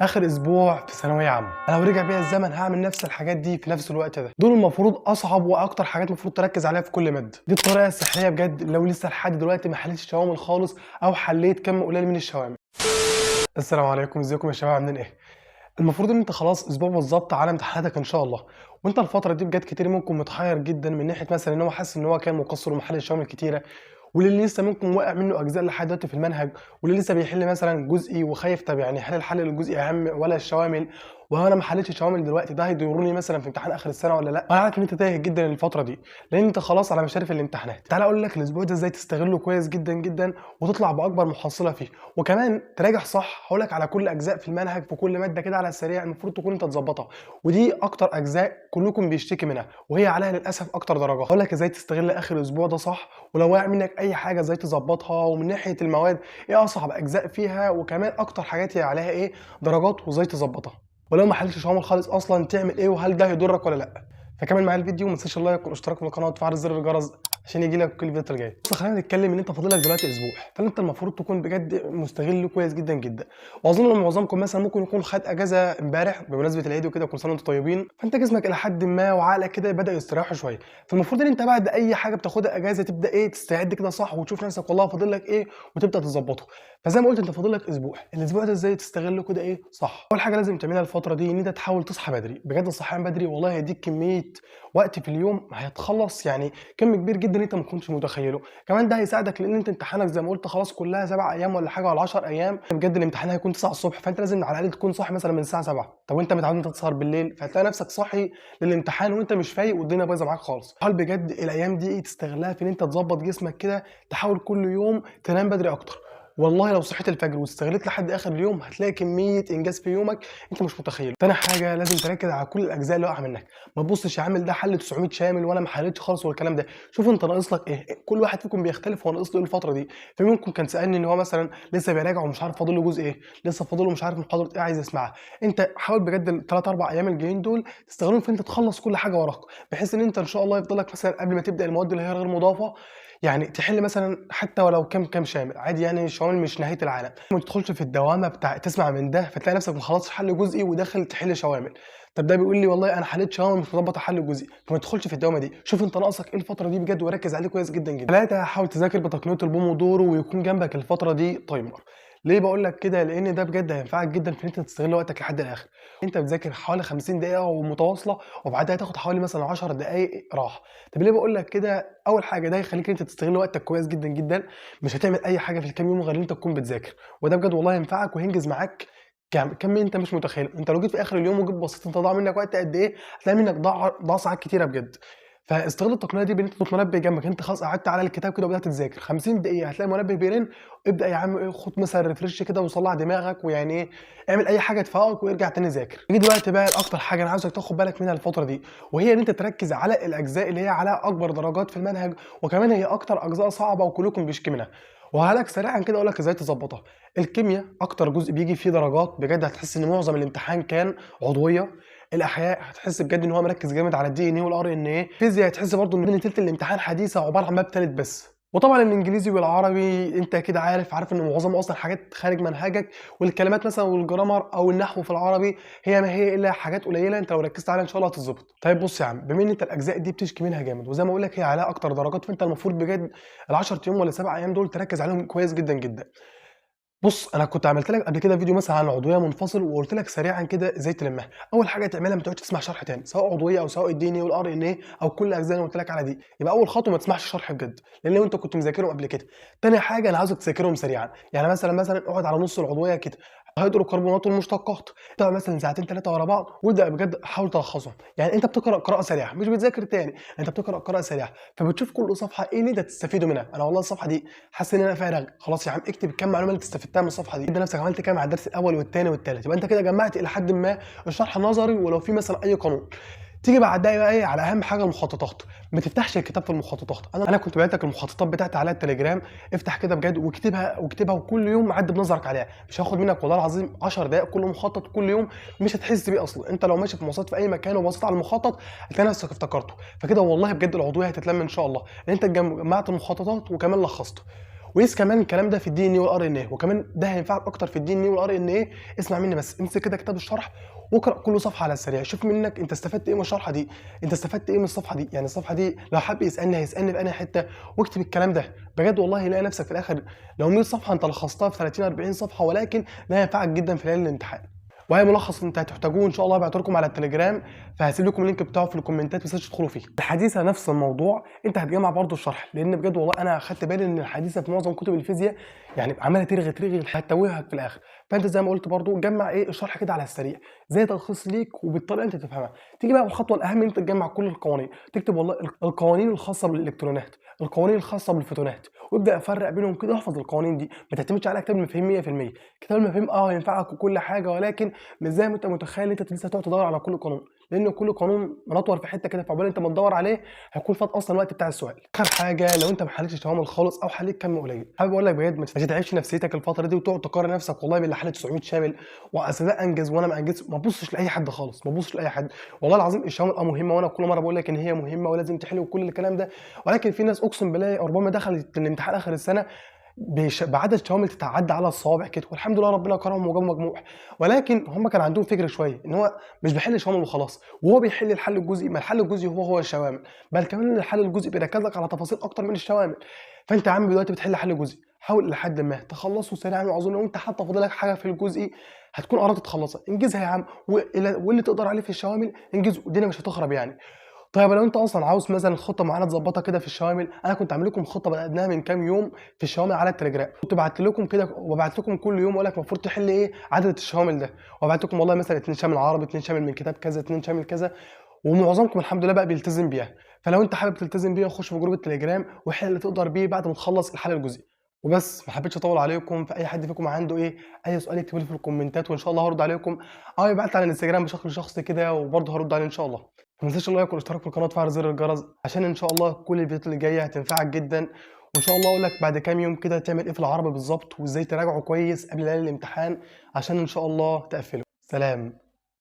اخر اسبوع في ثانويه عامه. انا لو رجع بيا الزمن هعمل نفس الحاجات دي في نفس الوقت ده. دول المفروض اصعب واكتر حاجات المفروض تركز عليها في كل ماده. دي الطريقه السحريه بجد لو لسه لحد دلوقتي ما حليتش شوامل خالص او حليت كم قليل من الشوامل. السلام عليكم، ازيكم يا شباب، عاملين ايه؟ المفروض ان انت خلاص اسبوع بالظبط على امتحاناتك ان شاء الله. وانت الفتره دي بجد كتير ممكن متحير جدا من ناحيه مثلا ان هو حاسس ان هو كان مقصر ومحل الشوامل كتيره، واللي لسه ممكن واقع منه اجزاء لحد دلوقتي في المنهج، واللي لسه بيحل مثلا جزئي وخايف طب يعني هل الحل الجزئي اهم ولا الشوامل؟ وانا ما حلتش الشوامل دلوقتي ده هيضرني مثلا في امتحان اخر السنه ولا لا؟ انا عارف ان انت تايه جدا الفتره دي لان انت خلاص على مشارف الامتحانات. تعال اقول لك الاسبوع ده ازاي تستغله كويس جدا جدا وتطلع باكبر محصله فيه، وكمان تراجع صح. هقول لك على كل اجزاء في المنهج في كل ماده كده على السريع المفروض تكون انت تظبطها، ودي اكتر اجزاء كلكم بيشتكي منها وهي عليها للاسف اكتر درجات. هقول لك ازاي تستغل اخر اسبوع ده صح، ولو واقع منك اي حاجه ازاي تظبطها، ومن ناحيه المواد ايه اصعب اجزاء فيها، وكمان اكتر حاجات هي عليها ايه درجات وازاي تظبطها، ولو ما حلتش عمر خالص اصلا تعمل ايه وهل ده هيضرك ولا لا. فكمل معايا الفيديو وما تنساش اللايك والاشتراك في القناه وتفعل زر الجرس عشان يجي لك كل الفيديوهات الجايه. بص خلينا نتكلم ان انت فاضل لك دلوقتي اسبوع، فانت المفروض تكون بجد مستغل كويس جدا جدا. واظن ان معظمكم مثلا ممكن يكون خد اجازه امبارح بمناسبه العيد وكده، كل سنه وانتم طيبين، فانت جسمك الى حد ما وعقلك كده بدا يستريحوا شويه. فالمفروض ان انت بعد اي حاجه بتاخدها اجازه تبدا ايه تستعد كده صح وتشوف نفسك والله فاضل لك ايه وتبدا تظبطه. فزي ما قلت انت فاضل لك اسبوع، الاسبوع ده ازاي تستغله كده ايه صح. اول حاجه لازم تعملها الفتره دي ان انت تحاول تصحى بدري. بجد الصحيان بدري والله هيديك كميه وقت في اليوم هيتخلص يعني كم كبير جدا انت ما كنتش متخيله. كمان ده هيساعدك لان انت امتحانك زي ما قلت خلاص كلها 7 ايام ولا حاجه ولا 10 ايام. بجد الامتحان هيكون 9 الصبح، فانت لازم على الاقل تكون صاحي مثلا من الساعه 7. طب وانت متعود انت تسهر بالليل فهتلاقي نفسك صاحي للامتحان وانت مش فايق والدنيا بايظه معاك خالص. حاول بجد الايام دي تستغلها في ان انت تظبط جسمك كده، تحاول كل يوم تنام بدري اكتر. والله لو صحيت الفجر واستغلت لحد اخر اليوم هتلاقي كميه انجاز في يومك انت مش متخيله. تاني حاجه لازم تركز على كل الاجزاء اللي واقعه منك. ما تبصش يا عم ده حل 900 شامل وانا ما حلتش خالص والكلام ده. شوف انت ناقص لك ايه. كل واحد فيكم بيختلف هو ناقص له ايه الفتره دي. في منكم كان سالني ان هو مثلا لسه بيراجع ومش عارف فاضل له جزء ايه، لسه فاضل له مش عارف محاضره ايه عايز يسمعها. انت حاول بجد الثلاث اربع ايام الجايين دول تستغلهم في انت تخلص كل حاجه وراك، بحيث ان انت ان شاء الله يفضل لك مثلا قبل ما تبدا المواد اللي هي غير مضافه يعني تحل مثلا حتى ولو كام شامل عادي. يعني الشوامل مش نهايه العالم. ما تدخلش في الدوامه بتاع تسمع من ده فتلاقي نفسك ما خلصتش حل جزئي وداخل تحل شوامل. طب ده بيقول لي والله انا حليت شوامل مش مظبط حل جزئي، فما تدخلش في الدوامه دي. شوف انت ناقصك ايه الفتره دي بجد وركز عليه كويس جدا جدا. ثلاثه، حاول تذاكر بتقنيه البومودورو ويكون جنبك الفتره دي تايمر. ليه بقول لك كده؟ لان ده بجد هينفعك جدا في ان انت تستغل وقتك لحد الاخر. انت بتذاكر حوالي 50 دقيقه ومتواصله وبعدها تاخد حوالي مثلا 10 دقائق راحه. طب ليه بقول لك كده؟ اول حاجه ده هيخليك انت تستغل وقتك كويس جدا جدا، مش هتعمل اي حاجه في الكام يوم غير ان انت تكون بتذاكر، وده بجد والله ينفعك وهينجز معاك كم انت مش متخيل. انت لو جيت في اخر اليوم وجيت بصيت انت ضاع منك وقت قد ايه، هتلاقي منك ضاع ساعات كتيره بجد. فاستغل التقنيه دي بان انت تحط منبه جنبك. انت خلاص قعدت على الكتاب كده وبدات تذاكر 50 دقيقه هتلاقي المنبه بيرن، ابدا يا عم ايه خد مثلا ريفرش كده وصلع دماغك ويعني ايه اعمل اي حاجه تفوقك وارجع تاني ذاكر. نيجي دلوقتي بقى لاكتر حاجه انا عاوزك تاخد بالك منها الفتره دي، وهي ان انت تركز على الاجزاء اللي هي على اكبر درجات في المنهج، وكمان هي اكتر اجزاء صعبه وكلكم بيشكي منها. وهقولك سريعا كده اقول لك ازاي تظبطها. الكيمياء اكتر جزء بيجي فيه درجات بجد، هتحس ان معظم الامتحان كان عضويه. الاحياء هتحس بجد ان هو مركز جامد على الدي ان ايه والار ان ايه. الفيزياء هتحس برضو ان تلت الامتحان حديثه عباره عن باب تالت بس. وطبعا الانجليزي والعربي انت كده عارف ان معظمه اصلا حاجات خارج منهجك، والكلمات مثلا والجرامر او النحو في العربي هي ما هي الا حاجات قليله انت لو ركزت عليها ان شاء الله هتظبط. طيب بص يا عم، بما ان انت الاجزاء دي بتشكي منها جامد وزي ما اقول لك هي عليها اكتر درجات، فانت المفروض بجد ال10 ايام ولا 7 ايام دول تركز عليهم كويس جدا جدا. بص انا كنت عملت لك قبل كده فيديو مثلا عن العضويه منفصل وقلت لك سريعا كده ازاي تلمها. اول حاجه تعملها ما تقعدش تسمع شرح تاني سواء عضويه او سواء الدي ان ايه والار ان ايه او كل الاجزاء اللي قلت لك على دي. يبقى اول خطوه ما تسمعش شرح بجد لان لو انت كنت مذاكرهم قبل كده. تاني حاجه انا عاوزك تذاكرهم سريعا. يعني مثلا اقعد على نص العضويه كده، هيدروكربونات والمشتقات، تقعد مثلا ساعتين ثلاثه ورا بعض وابدا بجد حاول تلخصهم. يعني انت بتقرا قراءه سريعه مش بتذاكر تاني، انت بتقرا قراءه سريعه فبتشوف كل صفحه ايه اللي انت تستفيده منها. انا والله الصفحه دي حاسس ان انا فارغ، خلاص يا عم اكتب كام معلومه اللي استفدتها من الصفحه دي. انت نفسك عملت كام على الدرس الاول والثاني والثالث، يبقى انت كده جمعت الى حد ما الشرح النظري ولو في مثلا اي قانون. تيجي بعدها بقى ايه على اهم حاجه المخططات. ما تفتحش الكتاب في المخططات. انا كنت بعت لك المخططات بتاعتي على التليجرام، افتح كده بجد واكتبها وكل يوم عد بنظرك عليها. مش هاخد منك والله العظيم 10 دقائق كل مخطط كل يوم، مش هتحس بيه اصلا. انت لو ماشي في مواصلات في اي مكان وبصيت على المخطط هتلاقي نفسك افتكرته. فكده والله بجد العضويه هتتلم ان شاء الله ان انت جمعت المخططات وكمان لخصته. وقيس كمان الكلام ده في الدي ان اي والار ان اي، وكمان ده هينفعك اكتر في الدي ان اي والار ان اي. اسمع مني بس، امسك كده كتاب الشرح واقرا كل صفحه على السريع، شوف منك انت استفدت ايه من الشرحه دي، انت استفدت ايه من الصفحه دي. يعني الصفحه دي لو حب يسالني هيسالني في انهي حته، واكتب الكلام ده بجد والله هيلاقي نفسك في الاخر لو 100 صفحه انت لخصتها في 30 40 صفحه، ولكن ده هينفعك جدا في ليله الامتحان. وهي ملخص انت هتحتاجوه ان شاء الله هبعته لكم على التليجرام، فهسيب لكم اللينك بتاعه في الكومنتات، بس تدخلوا فيه. الحديثه نفس الموضوع، انت هتجمع برضه الشرح، لان بجد والله انا اخدت بالي ان الحديثه في معظم كتب الفيزياء يعني عماله ترغي ترغي هتتوهك في الاخر. فانت زي ما قلت برضه جمع ايه الشرح كده على السريع زي تلخيص ليك وبالطريقه انت تفهمها. تيجي بقى الخطوه الاهم ان انت تجمع كل القوانين، تكتب والله القوانين الخاصه بالالكترونات، القوانين الخاصه بالفوتونات، وابدا افرق بينهم كده، احفظ القوانين دي. ما تعتمدش على كتاب المفاهيم 100%. كتاب المفاهيم هينفعك وكل حاجه، ولكن مش زي ما انت متخيل انت لسه هتقعد تدور على كل قانون، لان كل قانون منطور في حته كده، فعقبال انت ما تدور عليه هيكون فات اصلا الوقت بتاع السؤال. اخر حاجه، لو انت ما حلتش توامل خالص او حليت كم قليل، حابب اقول لك بجد ما تتعبش نفسيتك الفتره دي وتقعد تقارن نفسك والله باللي حل 900 شامل واصل ده انجز وانا ما انجزش. ما تبصش لاي حد خالص، ما تبصش لاي حد. والله العظيم الشوامل مهمه، وانا كل مره بقول لك ان هي مهمه ولازم تحل وكل الكلام ده، ولكن في ناس اقسم بالله ربما دخلت الامتحان اخر السنه بعدد شوامل تتعدى على الصوابع كده، والحمد لله ربنا كرمهم وجابوا مجموع. ولكن هم كان عندهم فكره شويه ان هو مش بيحل شوامل وخلاص، وهو بيحل الحل الجزئي، ما الحل الجزئي هو الشوامل، بل كمان الحل الجزئي بيركز لك على تفاصيل اكتر من الشوامل. فانت يا عم دلوقتي بتحل حل جزئي، حاول لحد ما تخلصه سريعا، واظن لو انت حتى فاضلك حاجه في الجزئي هتكون قررت تخلصها انجزها يا عم، واللي تقدر عليه في الشوامل انجزه، الدنيا مش هتخرب يعني. طيب لو انت اصلا عاوز مثلا خطه معينه تظبطها كده في الشوامل، انا كنت عامل لكم خطه بدأناها من كام يوم في الشوامل على التليجرام، كنت بعت لكم كده وببعت لكم كل يوم اقول لك المفروض تحل ايه عدد الشوامل ده، وبعت لكم والله مثلا 2 شامل عربي، 2 شامل من كتاب كذا، 2 شامل كذا، ومعظمكم الحمد لله بقى بيلتزم بيها. فلو انت حابب تلتزم بيها خش في جروب التليجرام وحل اللي تقدر بيه بعد ما تخلص الحل الجزئي. وبس ما حبيتش اطول عليكم، فاي حد فيكم عنده اي سؤال يكتبوا لي في الكومنتات وان شاء الله هرد عليكم، او يبعت لي على الانستجرام بشكل شخصي كده وبرضه هرد عليه ان شاء الله. ما تنساش اللايك والاشتراك في القناه وتفعل زر الجرس عشان ان شاء الله كل الفيديوهات اللي جايه هتنفعك جدا. وان شاء الله اقول لك بعد كام يوم كده تعمل ايه في العربي بالظبط، وازاي تراجعه كويس قبل ليله الامتحان عشان ان شاء الله تقفله. سلام.